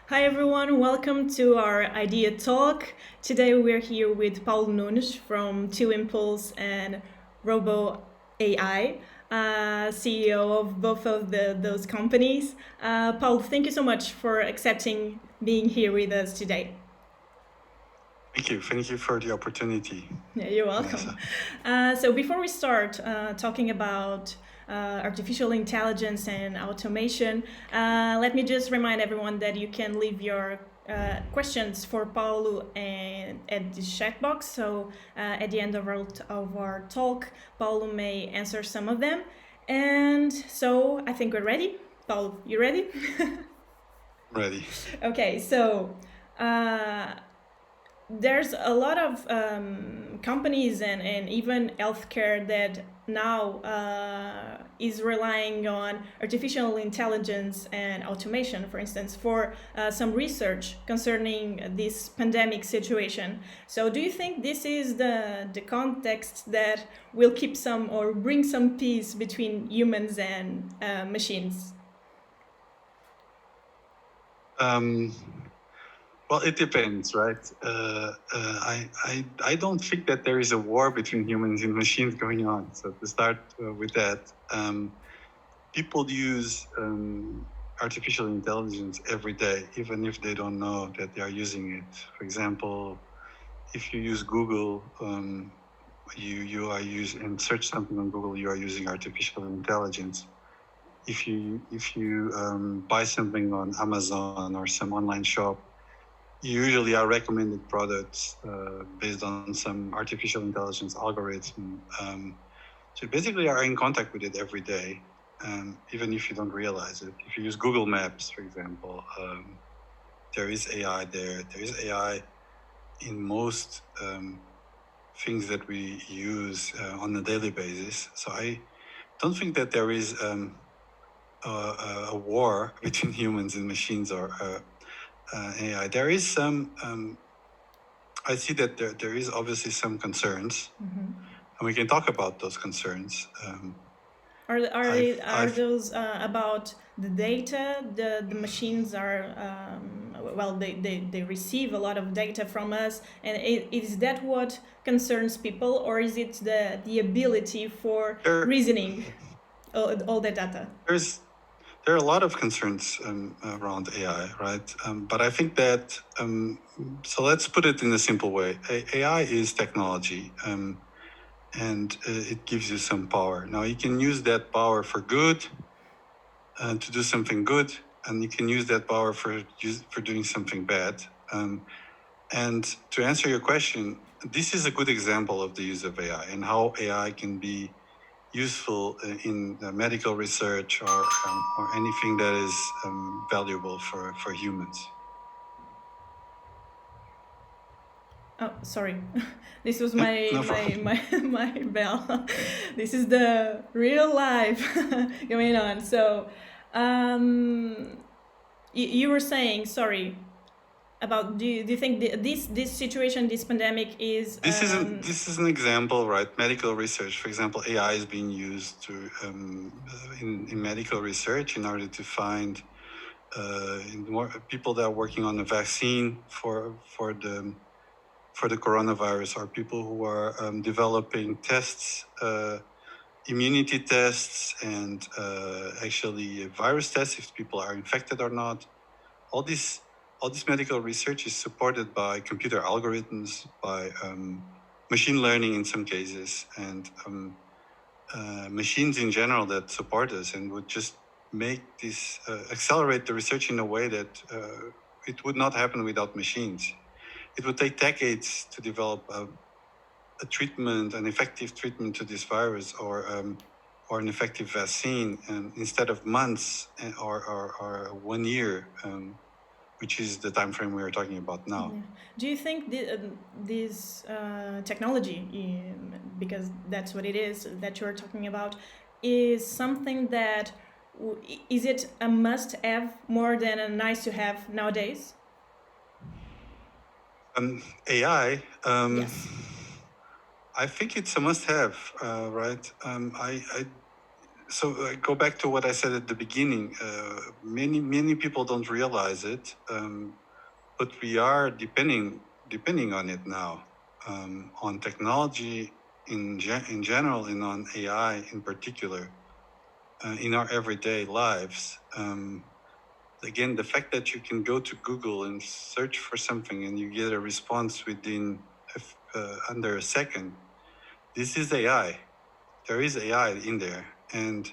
Hi everyone, welcome to our idea talk. Today we're here with Paulo Nunes from Two Impulse and Robo.AI, CEO of both of those companies. Paulo, thank you so much for accepting being here with us today. Thank you for the opportunity, Yeah, you're welcome. Vanessa. So before we start talking about artificial intelligence and automation, let me just remind everyone that you can leave your questions for Paulo and at the chat box. So at the end of our talk, Paulo may answer some of them. And so I think we're ready. Paulo, you ready? Ready. Okay, so uh, there's a lot of companies and even healthcare that now is relying on artificial intelligence and automation, for instance, for some research concerning this pandemic situation. So, do you think this is the context that will keep some or bring some peace between humans and machines? Um, well, it depends, right? I don't think that there is a war between humans and machines going on. So to start with that, people use artificial intelligence every day, even if they don't know that they are using it. For example, if you use Google, you are using and search something on Google, you are using artificial intelligence. If you buy something on Amazon or some online shop, you usually are recommended products based on some artificial intelligence algorithm. So you basically are in contact with it every day, even if you don't realize it. If you use Google Maps, for example, there is AI there. There is AI in most things that we use on a daily basis. So I don't think that there is a war between humans and machines or AI. There is some. I see that there is obviously some concerns, and we can talk about those concerns. Are I've those about the data? The machines are well, they receive a lot of data from us, and is that what concerns people, or is it the ability for there reasoning all the data? there's there are a lot of concerns around AI, right? But I think that so let's put it in a simple way. AI is technology. And it gives you some power. Now you can use that power for good, to do something good, and you can use that power for doing something bad. And to answer your question, this is a good example of the use of AI and how AI can be useful in medical research or anything that is valuable for humans. Oh, sorry. This was Yep, my no my problem. my bell. This is the real life going on. So, um, you were saying, sorry, about do you think this situation, this pandemic is This is an example, right? Medical research, for example, AI is being used to in medical research in order to find more people that are working on a vaccine for the coronavirus, or people who are developing tests, immunity tests, and actually virus tests if people are infected or not. All this all this medical research is supported by computer algorithms, by machine learning in some cases, and machines in general that support us and would just make this accelerate the research in a way that it would not happen without machines. It would take decades to develop a treatment, an effective treatment to this virus, or an effective vaccine, instead of months or 1 year, which is the time frame we are talking about now. Yeah. Do you think this technology, because that's what it is that you're talking about, is something that is it a must-have more than a nice-to-have nowadays? AI, Yes. I think it's a must-have, right? So I go back to what I said at the beginning. Many people don't realize it, but we are depending on it now, on technology in general, and on AI in particular, in our everyday lives. Again, the fact that you can go to Google and search for something and you get a response within under a second, this is AI. There is AI in there, and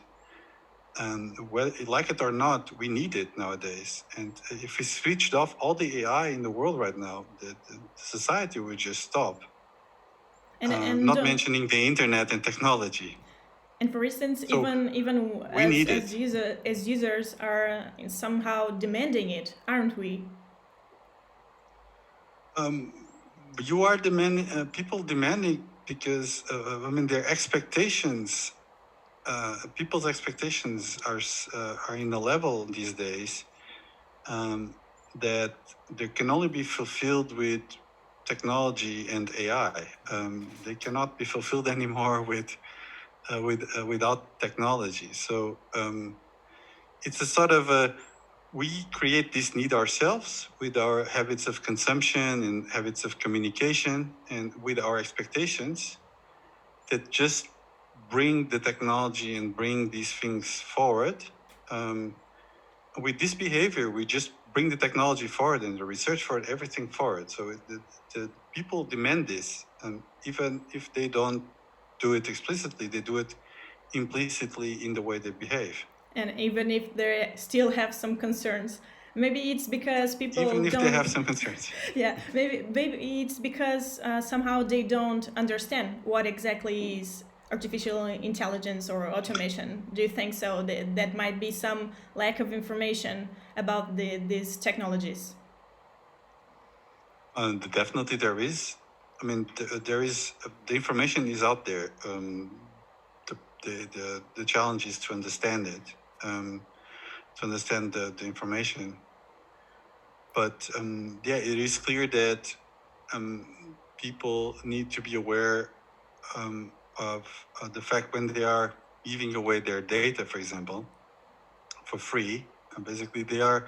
whether like it or not, we need it nowadays. And if we switched off all the AI in the world right now, the society would just stop. And Not mentioning the internet and technology. And for instance, So even we need it. as users are somehow demanding it, aren't we? You are demanding, people demanding, because I mean, their expectations, people's expectations are in a level these days, that they can only be fulfilled with technology and AI. They cannot be fulfilled anymore without technology. So it's a sort of a, we create this need ourselves with our habits of consumption and habits of communication, and with our expectations that just bring the technology and bring these things forward. With this behavior, we just bring the technology forward and the research forward, everything forward. So the people demand this, and even if they don't do it explicitly, they do it implicitly in the way they behave. And even if they still have some concerns, maybe it's because people even if don't. they have some concerns. Yeah, maybe it's because somehow they don't understand what exactly is artificial intelligence or automation. Do you think so? That might be some lack of information about these technologies. Definitely there is. I mean, there is, the information is out there. The challenge is to understand it, to understand the information. But yeah, it is clear that people need to be aware of the fact when they are giving away their data, for example, for free. Basically, they are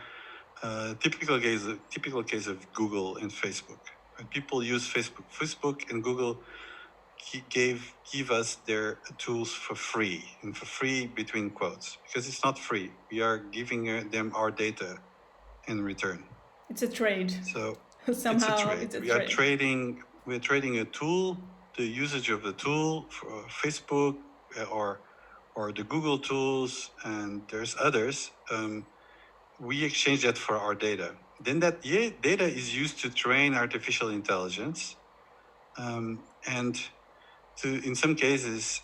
typical case of Google and Facebook. When people use Facebook and Google give us their tools for free, and for free between quotes, because it's not free. We are giving them our data in return. It's a trade. So Somehow it's a trade. We're trading a tool, the usage of the tool for Facebook, or the Google tools, and there's others. We exchange that for our data. Then that data is used to train artificial intelligence, and to, in some cases,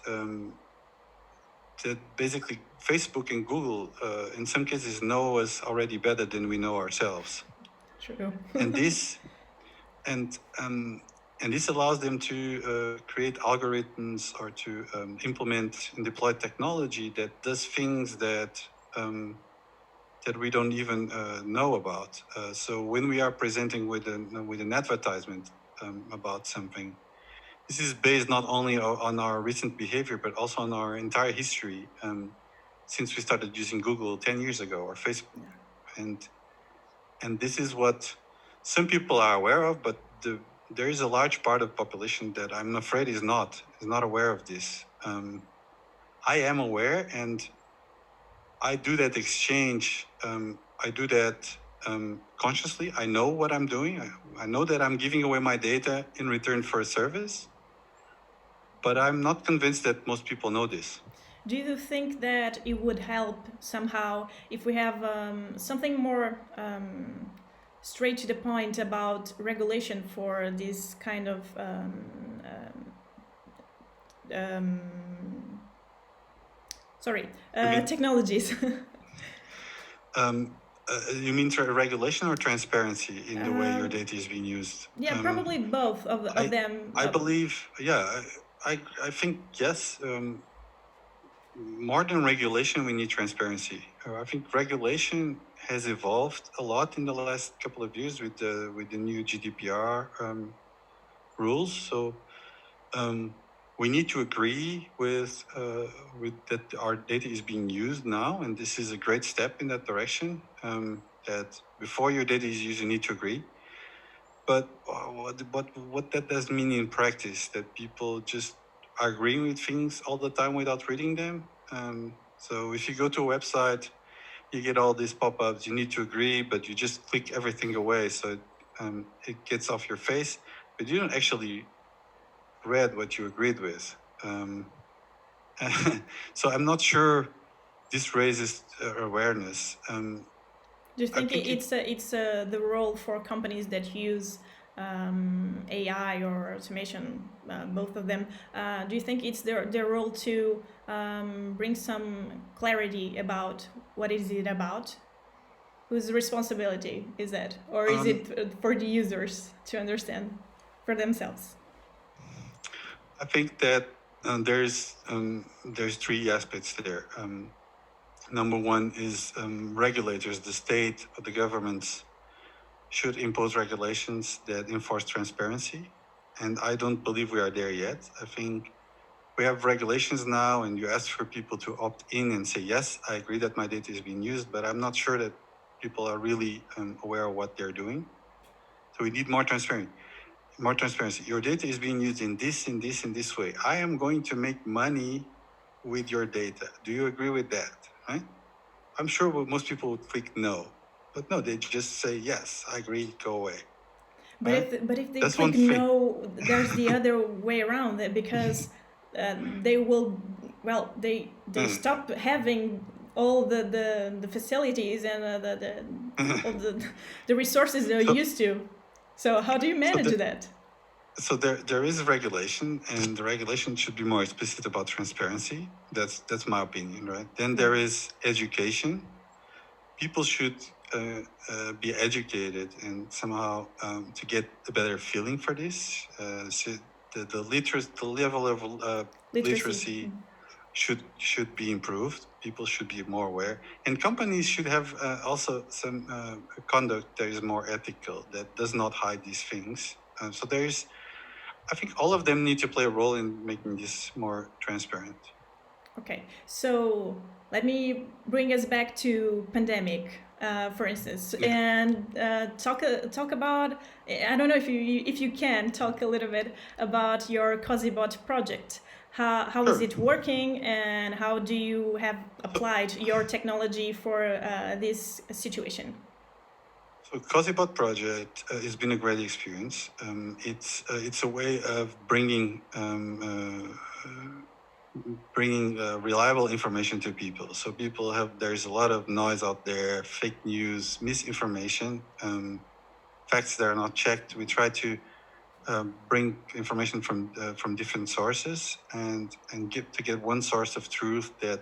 that basically Facebook and Google, in some cases, know us already better than we know ourselves. True. And this and this allows them to create algorithms, or to implement and deploy technology that does things that that we don't even know about. So when we are presenting with an advertisement about something, this is based not only on our recent behavior, but also on our entire history, since we started using Google 10 years ago, or Facebook. Yeah. And this is what some people are aware of, but there is a large part of the population that I'm afraid is not aware of this. I am aware, and I do that exchange. I do that consciously. I know what I'm doing. I know that I'm giving away my data in return for a service, but I'm not convinced that most people know this. Do you think that it would help somehow if we have something more straight to the point about regulation for this kind of um, technologies? You mean regulation or transparency in the way your data is being used? Yeah, probably both of them. I believe, yeah, I think yes. More than regulation, we need transparency. I think regulation has evolved a lot in the last couple of years with the new GDPR rules. So we need to agree with that our data is being used now, and this is a great step in that direction. That before your data is used, you need to agree. But what that does mean in practice, that people just are agreeing with things all the time without reading them. So if you go to a website, you get all these pop-ups. You need to agree, but you just click everything away, so it gets off your face. But you don't actually read what you agreed with. So I'm not sure this raises awareness. Do you I think think it's the role for companies that use AI or automation, both of them? Do you think it's their role to bring some clarity about what is it about? Whose responsibility is that, or is it for the users to understand for themselves? I think that there's three aspects there. Number one is regulators, the state or the governments should impose regulations that enforce transparency. And I don't believe we are there yet. I think we have regulations now, and you ask for people to opt in and say, yes, I agree that my data is being used, but I'm not sure that people are really aware of what they're doing. So we need more transparency. More transparency. Your data is being used in this way. I am going to make money with your data. Do you agree with that? Right? I'm sure most people would click no, but no, they just say yes. I agree. Go away. Right? But if they That's one click thing. no, there's the other way around because they will, well, they stop having all the facilities and all the resources they're so, used to. So how do you so, manage the, that? so there is a regulation, and the regulation should be more explicit about transparency. That's my opinion, right? Then there is education. People should be educated and somehow to get a better feeling for this. So the level of literacy should be improved. People should be more aware, and companies should have also some conduct that is more ethical, that does not hide these things. So I think all of them need to play a role in making this more transparent. Okay, so let me bring us back to pandemic, for instance, Yeah. and talk about. I don't know if you can talk a little bit about your Cosibot project. How is Sure. it working, and how do you have applied your technology for this situation? So Cosibot project has been a great experience. It's a way of bringing reliable information to people. So there's a lot of noise out there, fake news, misinformation, facts that are not checked. We try to bring information from different sources and get one source of truth that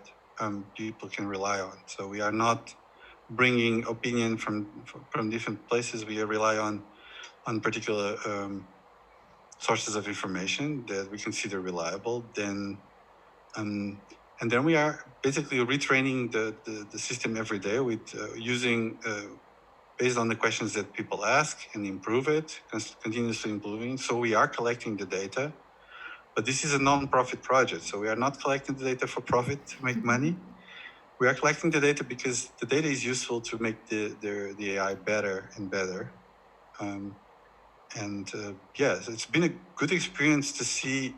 people can rely on. So we are not bringing opinion from different places. We rely on particular sources of information that we consider reliable. And then we are basically retraining the system every day with using based on the questions that people ask, and improve it, continuously improving. So we are collecting the data, but this is a non-profit project. So we are not collecting the data for profit to make money. We are collecting the data because the data is useful to make the AI better and better. Yes, it's been a good experience to see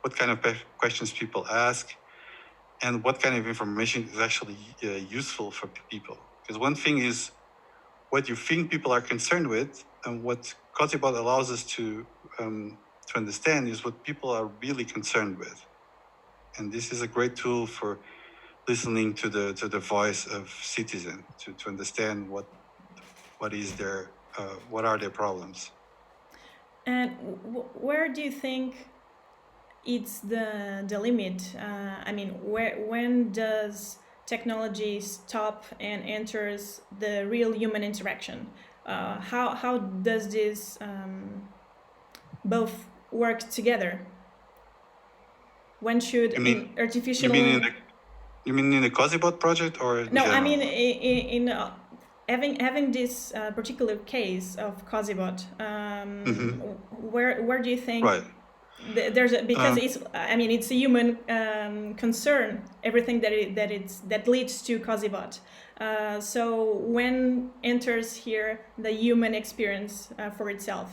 what kind of questions people ask and what kind of information is actually useful for people. Because one thing is what you think people are concerned with, and what Cosibot allows us to understand is what people are really concerned with. And this is a great tool for listening to the voice of citizen to understand what are their problems. And where do you think it's the limit? I mean, when does technology stop and enters the real human interaction? How does this both work together? When should You mean in artificial? you mean in the Cosibot project or in No, I general? mean in having this particular case of Cosibot. Mm-hmm. Where do you think Right. Because it's a human concern, everything that leads to Cosibot. So when enters here the human experience for itself?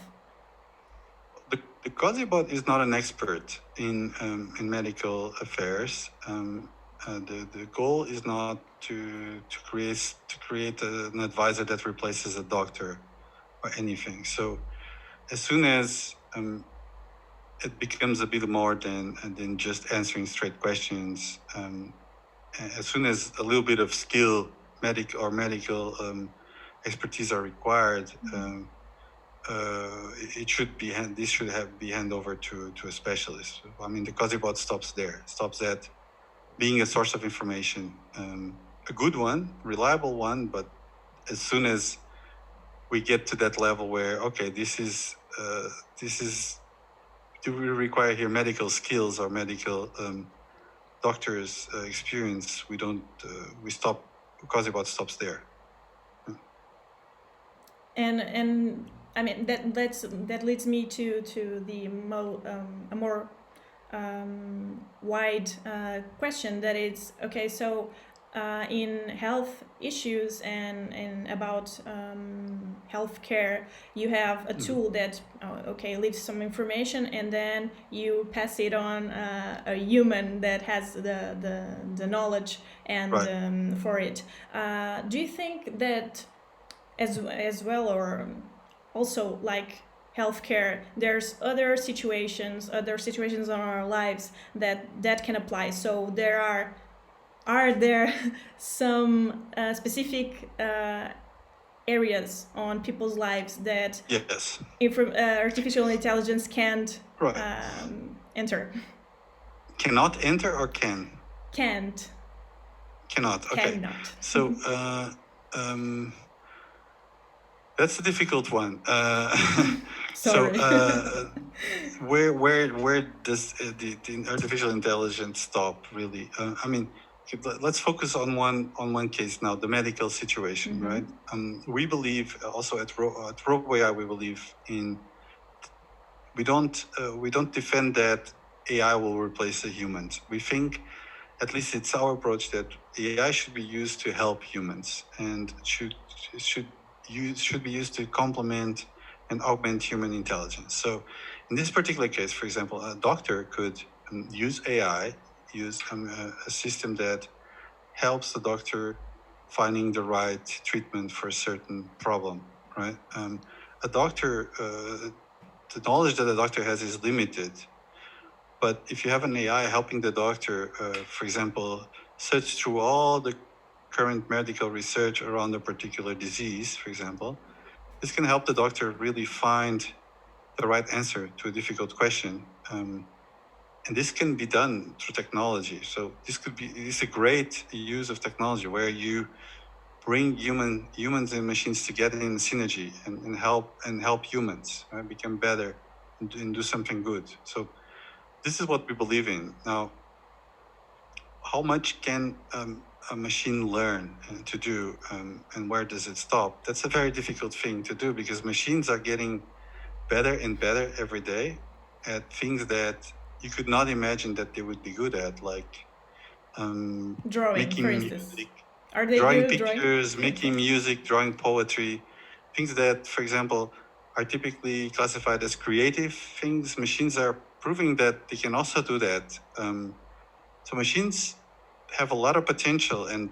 The Cosibot is not an expert in medical affairs. The goal is not to create an advisor that replaces a doctor or anything. So as soon as it becomes a bit more than just answering straight questions, as soon as a little bit of skill, medical expertise are required, it should be be handed over to a specialist. I mean, the Cosibot stops there. Stops at being a source of information, a good one, reliable one. But as soon as we get to that level where, okay, this is do we require here medical skills or medical doctors' experience? We don't. We stop. Cosibot stops there. And I mean that leads me to the a more wide question, that is, okay, so in health issues and about healthcare, you have a tool that leaves some information, and then you pass it on a human that has the knowledge and Right. for it. Do you think that as well, or also like healthcare, there's other situations in our lives that can apply? So are there some specific areas on people's lives that Yes. Artificial intelligence can't enter? Cannot enter or can? Can't. Cannot. Okay. Cannot. So that's a difficult one. Sorry. So where does the artificial intelligence stop, really? I mean, let's focus on one case now, the medical situation, right? We believe also at Robo.AI, we believe in. We don't defend that AI will replace the humans. We think, at least it's our approach, that AI should be used to help humans and should be used to complement and augment human intelligence. So in this particular case, for example, a doctor could use AI, use a system that helps the doctor finding the right treatment for a certain problem, right? A doctor, the knowledge that a doctor has is limited. But if you have an AI helping the doctor, for example, search through all the current medical research around a particular disease, for example, this can help the doctor really find the right answer to a difficult question. And this can be done through technology. So it's a great use of technology where you bring humans and machines together in synergy and help humans become better and do something good. So this is what we believe in. Now, how much can a machine learn to do, and where does it stop? That's a very difficult thing to do, because machines are getting better and better every day at things that you could not imagine that they would be good at, like Drawing, making for instance. music, Are they drawing good pictures, drawing? making music, drawing poetry, things that, for example, are typically classified as creative things. Machines are proving that they can also do that. So machines have a lot of potential, and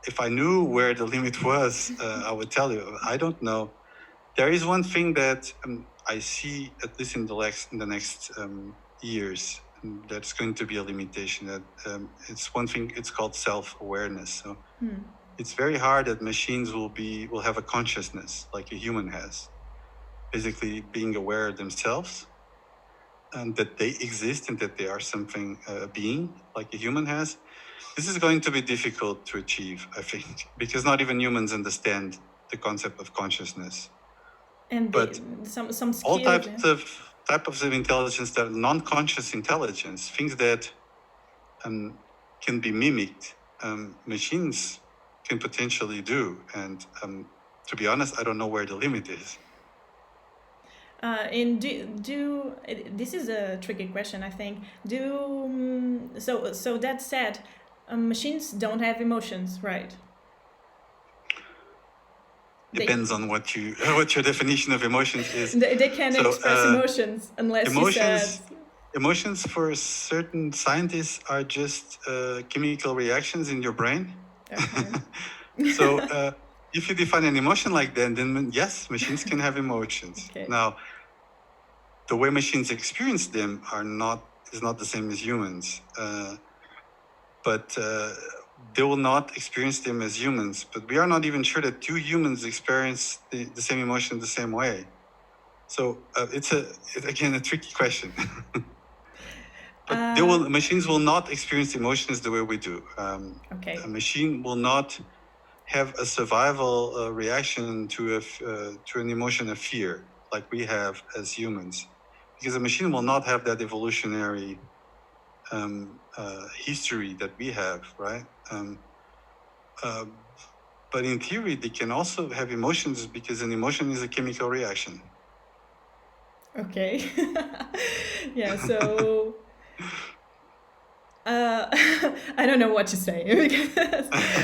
if I knew where the limit was, I would tell you. I don't know. There is one thing that I see, at least in the next years, that's going to be a limitation. That it's one thing. It's called self-awareness. So it's very hard that machines will have a consciousness like a human has, basically being aware of themselves and that they exist and that they are something, a being like a human has. This is going to be difficult to achieve, I think, because not even humans understand the concept of consciousness. And but some skills, all types of intelligence that are non-conscious intelligence, things that can be mimicked, machines can potentially do. And to be honest, I don't know where the limit is. And this is a tricky question, I think. So that said, machines don't have emotions, right? Depends on what your definition of emotions is. They can express emotions unless you said. Emotions for certain scientists are just chemical reactions in your brain. Okay. So if you define an emotion like that, then yes, machines can have emotions. Okay. Now, the way machines experience them is not the same as humans. But they will not experience them as humans. But we are not even sure that two humans experience the same emotion the same way. So it's again a tricky question. But machines will not experience emotions the way we do. Okay. A machine will not have a survival reaction to an emotion of fear like we have as humans, because a machine will not have that evolutionary history that we have, right? But in theory, they can also have emotions because an emotion is a chemical reaction. Okay. Yeah, so I don't know what to say.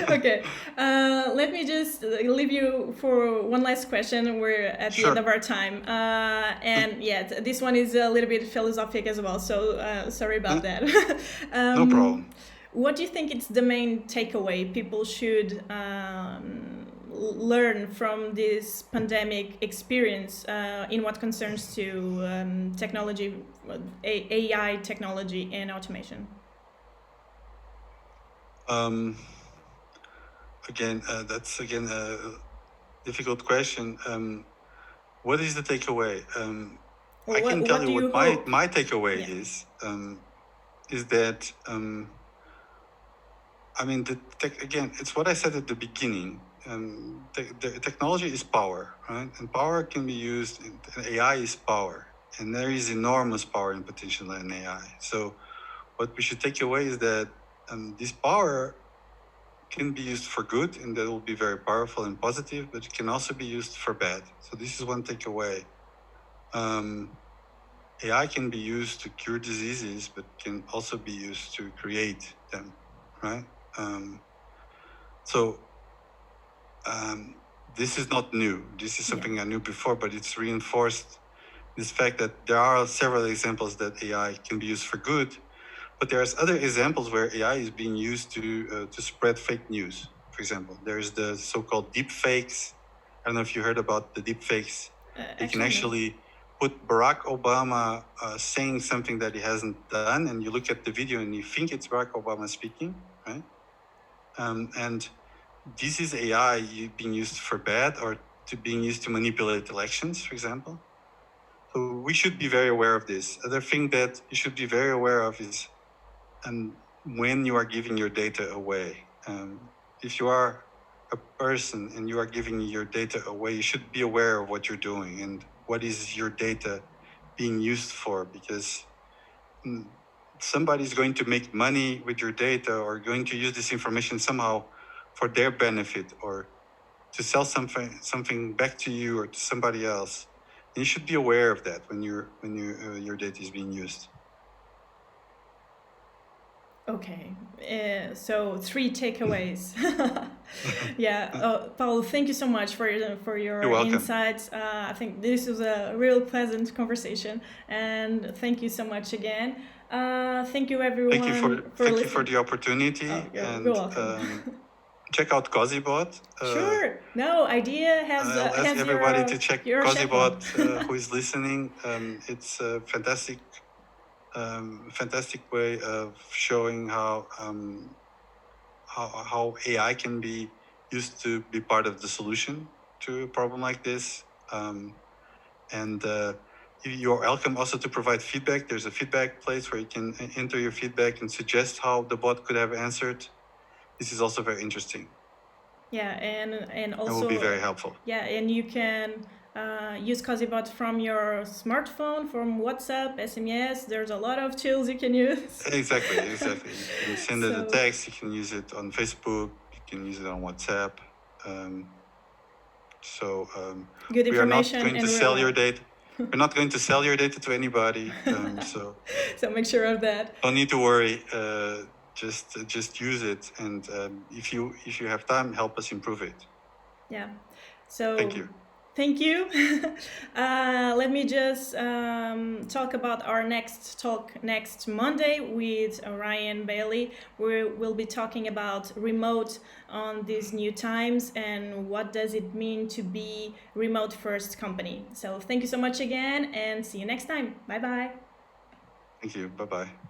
Okay, let me just leave you for one last question. We're at the end of our time, and yeah, this one is a little bit philosophic as well. So sorry about that. No problem. What do you think is the main takeaway people should learn from this pandemic experience in what concerns to technology, AI technology, and automation? That's again a difficult question. What is the takeaway? I can tell you what my takeaway is that I mean, again, it's what I said at the beginning. The technology is power, right? And power can be used. AI is power, and there is enormous power and potential in AI. So, what we should take away is that this power can be used for good, and that will be very powerful and positive. But it can also be used for bad. So, this is one takeaway. AI can be used to cure diseases, but can also be used to create them, right? So this is not new. This is something I knew before, but it's reinforced this fact that there are several examples that AI can be used for good, but there's other examples where AI is being used to spread fake news. For example, there's the so-called deep fakes. I don't know if you heard about the deep fakes. You can actually put Barack Obama saying something that he hasn't done, and you look at the video and you think it's Barack Obama speaking, right? And this is AI being used for bad or being used to manipulate elections, for example. So we should be very aware of this. Other thing that you should be very aware of is when you are giving your data away. If you are a person and you are giving your data away, you should be aware of what you're doing and what is your data being used for, because somebody's going to make money with your data or going to use this information somehow for their benefit or to sell something back to you or to somebody else. And you should be aware of that when your data is being used. Okay, so 3 takeaways. Yeah, Paulo, thank you so much for your insights. I think this was a real pleasant conversation, and thank you so much again. Thank you everyone thank you for the opportunity. You're welcome. Check out Cosibot. Sure. No, idea has I'll ask everybody to check Cosibot who is listening. It's a fantastic way of showing how AI can be used to be part of the solution to a problem like this. And you're welcome also to provide feedback. There's a feedback place where you can enter your feedback and suggest how the bot could have answered. This is also very interesting. Yeah, and also it will be very helpful. Yeah, and you can use Cosibot from your smartphone, from WhatsApp, SMS. There's a lot of tools you can use. Exactly. You can send it a text. You can use it on Facebook. You can use it on WhatsApp. Good information. We are not going to sell your data. We're not going to sell your data to anybody, so So make sure of that. don't need to worry. Just use it, and if you have time, help us improve it. Yeah. So Thank you. Thank you. Let me just talk about our next talk next Monday with Ryan Bailey. We will be talking about remote on these new times and what does it mean to be remote first company. So thank you so much again and see you next time. Bye bye. Thank you. Bye bye.